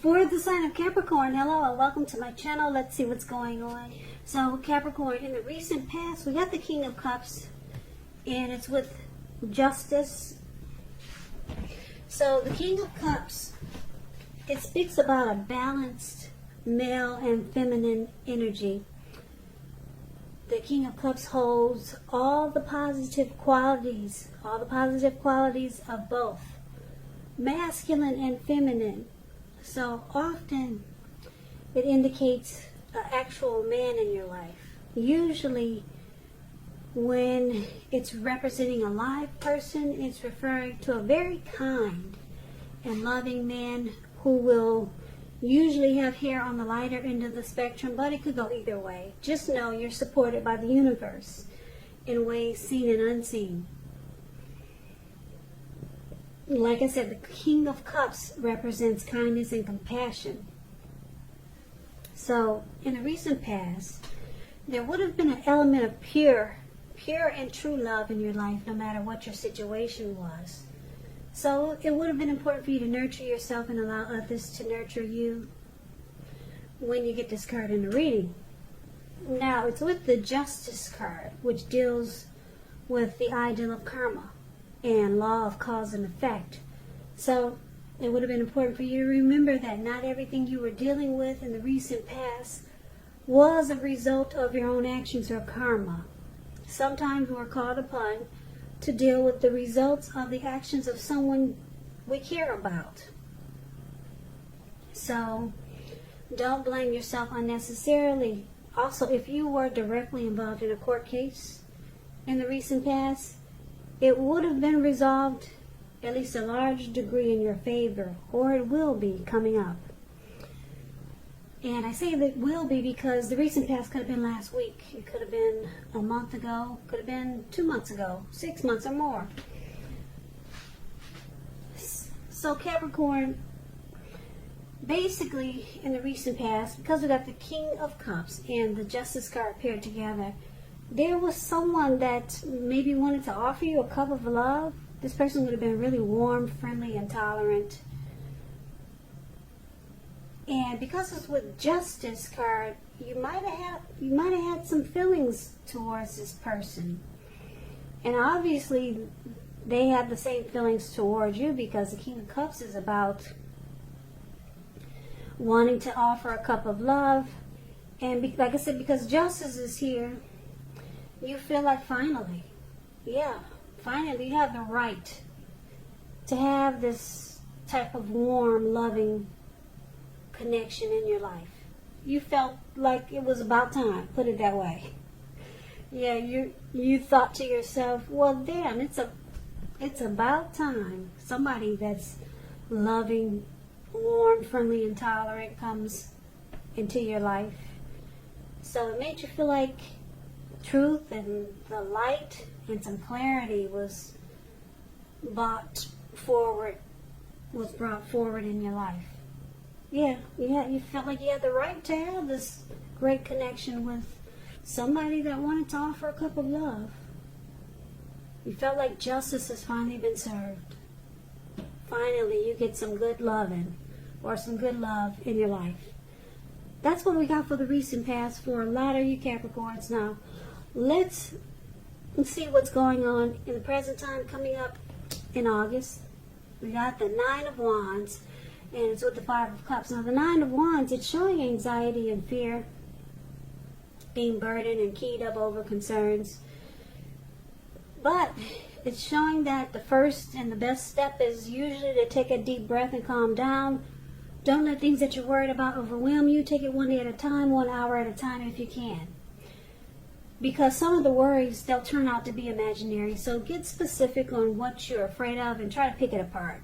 For the sign of Capricorn, hello and welcome to my channel. Let's see what's going on. So Capricorn, in the recent past, we got the King of Cups, and it's with justice. So the King of Cups, it speaks about a balanced male and feminine energy. The King of Cups holds all the positive qualities of both masculine and feminine. So often it indicates an actual man in your life. Usually when it's representing a live person, it's referring to a very kind and loving man who will usually have hair on the lighter end of the spectrum, but it could go either way. Just know you're supported by the universe in ways seen and unseen. Like I said, the King of Cups represents kindness and compassion. So, in the recent past, there would have been an element of pure and true love in your life, no matter what your situation was. So, it would have been important for you to nurture yourself and allow others to nurture you when you get this card in the reading. Now, it's with the Justice card, which deals with the ideal of karma and law of cause and effect. So it would have been important for you to remember that not everything you were dealing with in the recent past was a result of your own actions or karma. Sometimes we're called upon to deal with the results of the actions of someone we care about. So don't blame yourself unnecessarily. Also, if you were directly involved in a court case in the recent past, it would have been resolved at least a large degree in your favor, or it will be coming up. And I say that will be because the recent past could have been last week. It could have been a month ago, could have been 2 months ago, 6 months or more. So Capricorn, basically in the recent past, because we got the King of Cups and the Justice card paired together, there was someone that maybe wanted to offer you a cup of love. This person would have been really warm, friendly, and tolerant. And because it's with Justice card, you might have had some feelings towards this person. And obviously, they have the same feelings towards you because the King of Cups is about wanting to offer a cup of love. And like I said, because Justice is here, you feel like finally you have the right to have this type of warm, loving connection in your life. You felt like it was about time, put it that way. Yeah, you thought to yourself, well damn, it's about time somebody that's loving, warm, friendly, and tolerant comes into your life. So it made you feel like truth and the light and some clarity was brought forward in your life. Yeah, you felt like you had the right to have this great connection with somebody that wanted to offer a cup of love. You felt like justice has finally been served. Finally, you get some good loving or some good love in your life. That's what we got for the recent past for a lot of you Capricorns. Now, let's see what's going on in the present time coming up in August. We got the Nine of Wands, and it's with the Five of Cups. Now, the Nine of Wands, it's showing anxiety and fear, being burdened and keyed up over concerns. But it's showing that the first and the best step is usually to take a deep breath and calm down. Don't let things that you're worried about overwhelm you. Take it one day at a time, 1 hour at a time if you can. Because some of the worries, they'll turn out to be imaginary. So get specific on what you're afraid of and try to pick it apart.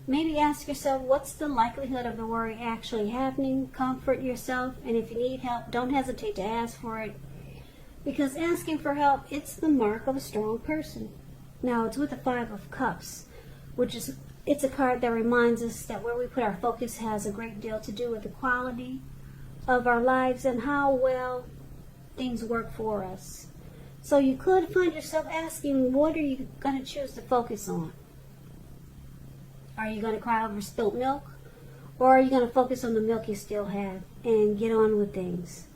Maybe ask yourself, what's the likelihood of the worry actually happening? Comfort yourself, and if you need help, don't hesitate to ask for it. Because asking for help, it's the mark of a strong person. Now, it's with the Five of Cups, it's a card that reminds us that where we put our focus has a great deal to do with the quality of our lives and how well things work for us. So you could find yourself asking, what are you going to choose to focus on? Are you going to cry over spilt milk? Or are you going to focus on the milk you still have and get on with things?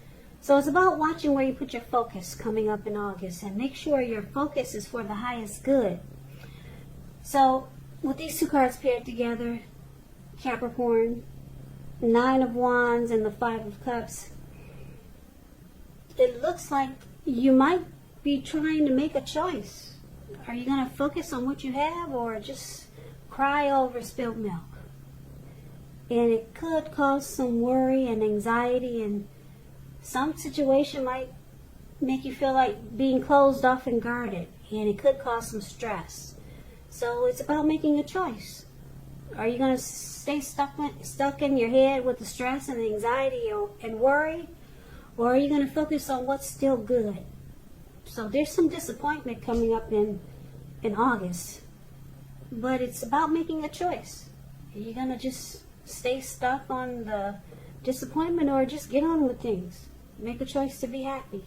So it's about watching where you put your focus coming up in August, and make sure your focus is for the highest good. So with these two cards paired together, Capricorn, Nine of Wands and the Five of Cups, it looks like you might be trying to make a choice. Are you going to focus on what you have or just cry over spilled milk? And it could cause some worry and anxiety, and some situation might make you feel like being closed off and guarded, and it could cause some stress. So it's about making a choice. Are you going to stay stuck in your head with the stress and the anxiety and worry? Or are you going to focus on what's still good? So there's some disappointment coming up in August. But it's about making a choice. Are you going to just stay stuck on the disappointment, or just get on with things? Make a choice to be happy.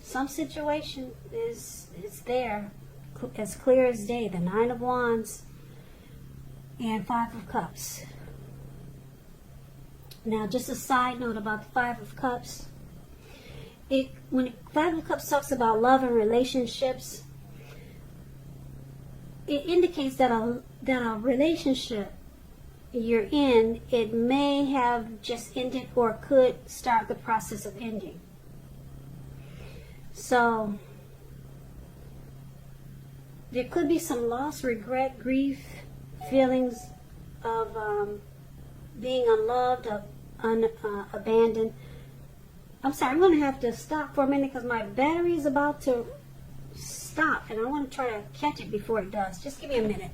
Some situation is there, as clear as day. The Nine of Wands and Five of Cups. Now, just a side note about the Five of Cups. When Five of Cups talks about love and relationships, it indicates that a relationship you're in, it may have just ended or could start the process of ending. So there could be some loss, regret, grief, feelings of being unloved, abandoned. I'm sorry, I'm going to have to stop for a minute because my battery is about to stop, and I want to try to catch it before it does. Just give me a minute.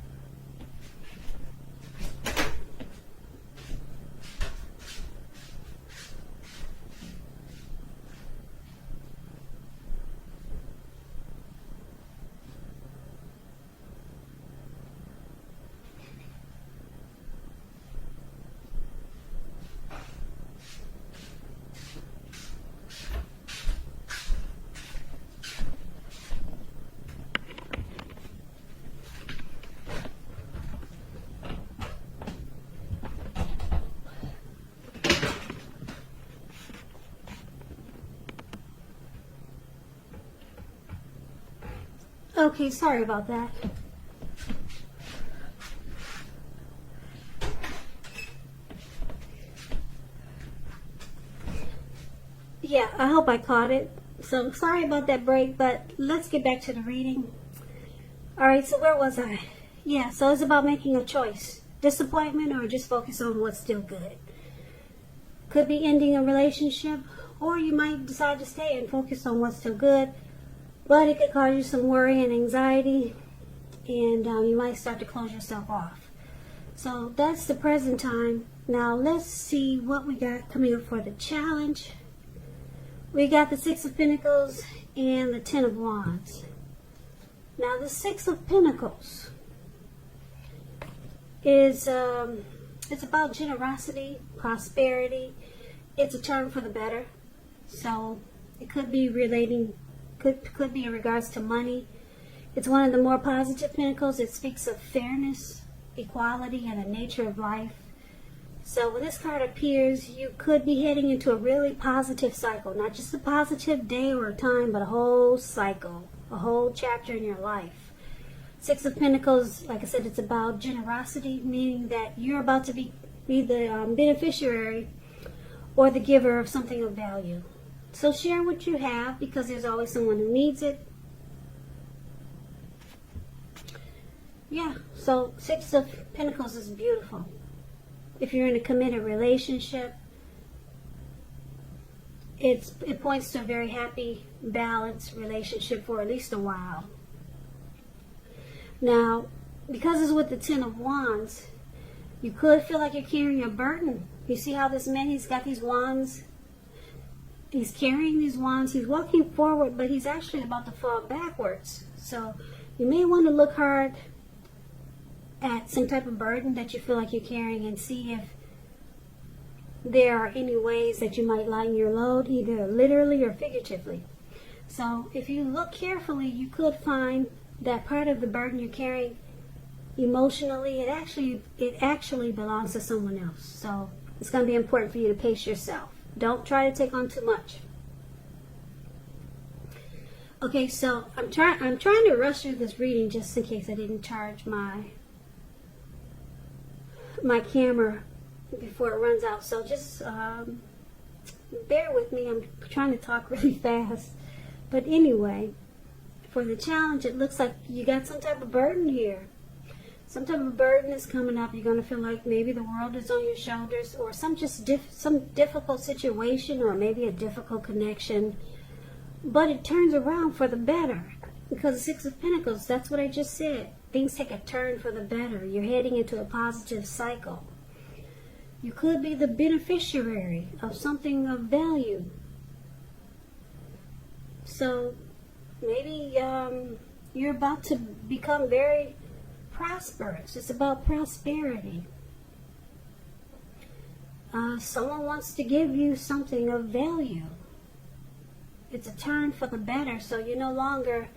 Okay, sorry about that. Yeah, I hope I caught it. So sorry about that break, but let's get back to the reading. Alright, so where was I? Yeah, so it's about making a choice. Disappointment, or just focus on what's still good. Could be ending a relationship, or you might decide to stay and focus on what's still good. But it could cause you some worry and anxiety, and you might start to close yourself off. So that's the present time. Now let's see what we got coming up for the challenge. We got the Six of Pentacles and the Ten of Wands. Now the Six of Pentacles is it's about generosity, prosperity. It's a term for the better. So it could be relating. Could be in regards to money. It's one of the more positive pentacles. It speaks of fairness, equality, and the nature of life. So when this card appears, you could be heading into a really positive cycle. Not just a positive day or time, but a whole cycle, a whole chapter in your life. Six of Pentacles, like I said, it's about generosity, meaning that you're about to be the beneficiary or the giver of something of value. So share what you have, because there's always someone who needs it. Yeah, so Six of Pentacles is beautiful. If you're in a committed relationship, it points to a very happy, balanced relationship for at least a while. Now, because it's with the Ten of Wands, you could feel like you're carrying a burden. You see how this man, he's got these wands. He's carrying these wands. He's walking forward, but he's actually about to fall backwards. So you may want to look hard at some type of burden that you feel like you're carrying, and see if there are any ways that you might lighten your load, either literally or figuratively. So if you look carefully, you could find that part of the burden you're carrying emotionally, it actually belongs to someone else. So it's going to be important for you to pace yourself. Don't try to take on too much. Okay, so I'm trying to rush through this reading just in case I didn't charge my camera before it runs out. So just bear with me. I'm trying to talk really fast. But anyway, for the challenge, it looks like you got some type of burden here. Some type of burden is coming up. You're going to feel like maybe the world is on your shoulders, or some difficult situation, or maybe a difficult connection. But it turns around for the better, because the Six of Pentacles, that's what I just said. Things take a turn for the better. You're heading into a positive cycle. You could be the beneficiary of something of value. So maybe you're about to become very prosperous. It's about prosperity. Someone wants to give you something of value. It's a turn for the better, so you no longer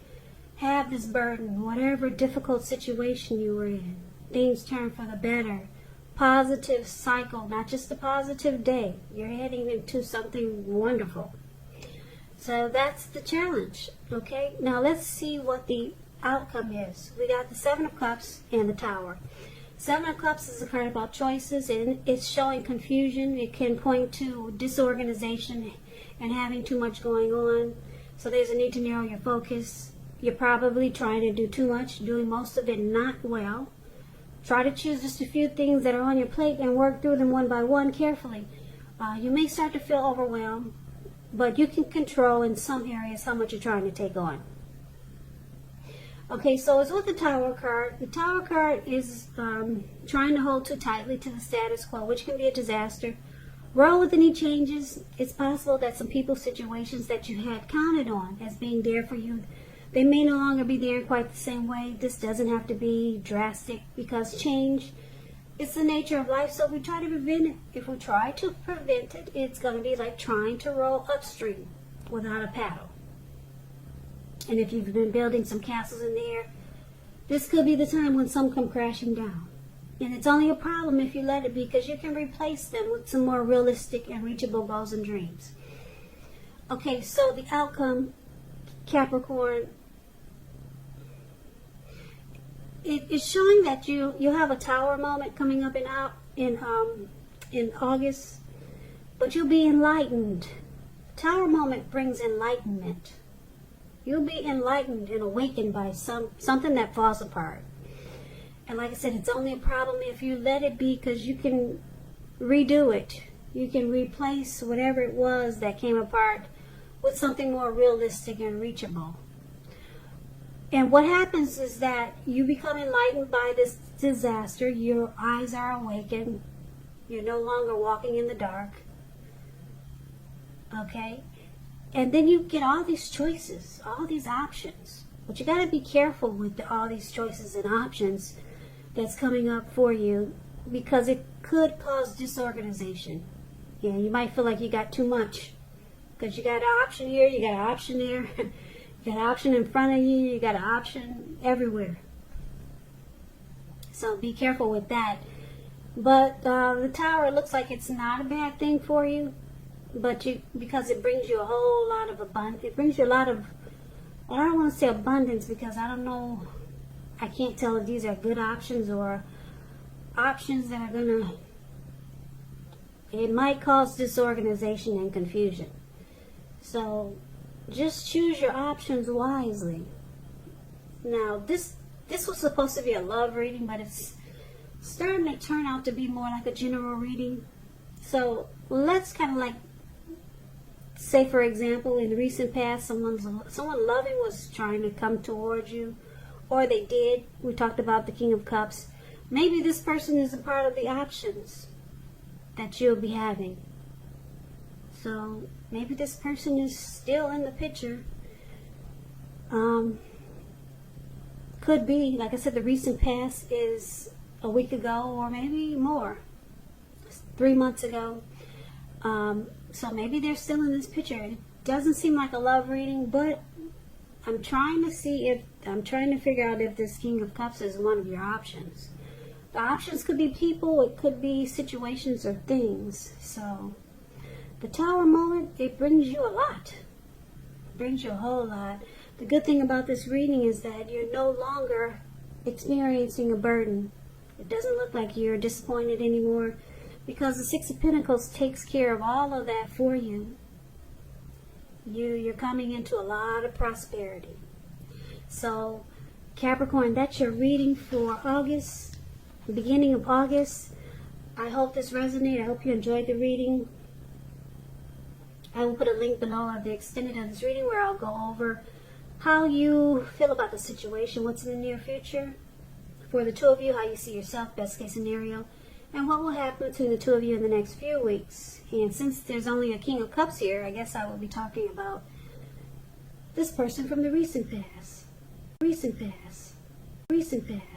have this burden. Whatever difficult situation you were in, things turn for the better. Positive cycle, not just a positive day. You're heading into something wonderful. So that's the challenge. Okay, now let's see what the outcome is. We got the Seven of Cups and the Tower. Seven of Cups is a card about choices, and it's showing confusion. It can point to disorganization and having too much going on. So there's a need to narrow your focus. You're probably trying to do too much, doing most of it not well. Try to choose just a few things that are on your plate and work through them one by one carefully. You may start to feel overwhelmed, but you can control in some areas how much you're trying to take on. Okay, so it's with the Tower card. The Tower card is trying to hold too tightly to the status quo, which can be a disaster. Roll with any changes. It's possible that some people's situations that you had counted on as being there for you, they may no longer be there in quite the same way. This doesn't have to be drastic, because change is the nature of life, so we try to prevent it. If we try to prevent it, it's going to be like trying to row upstream without a paddle. And if you've been building some castles in the air, this could be the time when some come crashing down. And it's only a problem if you let it be, because you can replace them with some more realistic and reachable goals and dreams. Okay, so the outcome, Capricorn, it's showing that you have a Tower moment coming up in August, but you'll be enlightened. Tower moment brings enlightenment. You'll be enlightened and awakened by something that falls apart. And like I said, it's only a problem if you let it be, because you can redo it. You can replace whatever it was that came apart with something more realistic and reachable. And what happens is that you become enlightened by this disaster. Your eyes are awakened. You're no longer walking in the dark. Okay? And then you get all these choices, all these options. But you got to be careful with all these choices and options that's coming up for you, because it could cause disorganization. Yeah, you might feel like you got too much, because you got an option here, you got an option there, you got an option in front of you, you got an option everywhere. So be careful with that. But the Tower looks like it's not a bad thing for you, but because it brings you a whole lot of abundance. It brings you a lot of, I don't want to say abundance, because I don't know, I can't tell if these are good options or options that are gonna, it might cause disorganization and confusion. So just choose your options wisely. Now this was supposed to be a love reading, but it's starting to turn out to be more like a general reading. So let's kind of like say, for example, in the recent past, someone loving was trying to come towards you, or they did. We talked about the King of Cups. Maybe this person is a part of the options that you'll be having. So maybe this person is still in the picture. Could be, like I said, the recent past is a week ago, or maybe more, 3 months ago. So maybe they're still in this picture. It doesn't seem like a love reading, but I'm trying to see if I'm trying to figure out if this King of Cups is one of your options. The options could be people, it could be situations or things. So the Tower moment, it brings you a lot. It brings you a whole lot. The good thing about this reading is that you're no longer experiencing a burden. It doesn't look like you're disappointed anymore, because the Six of Pentacles takes care of all of that for you. You're coming into a lot of prosperity. So Capricorn, that's your reading for August, the beginning of August. I hope this resonated. I hope you enjoyed the reading. I will put a link below of the extended of this reading where I'll go over how you feel about the situation, what's in the near future for the two of you, how you see yourself, best case scenario, and what will happen between the two of you in the next few weeks. And since there's only a King of Cups here, I guess I will be talking about this person from the recent past. Recent past.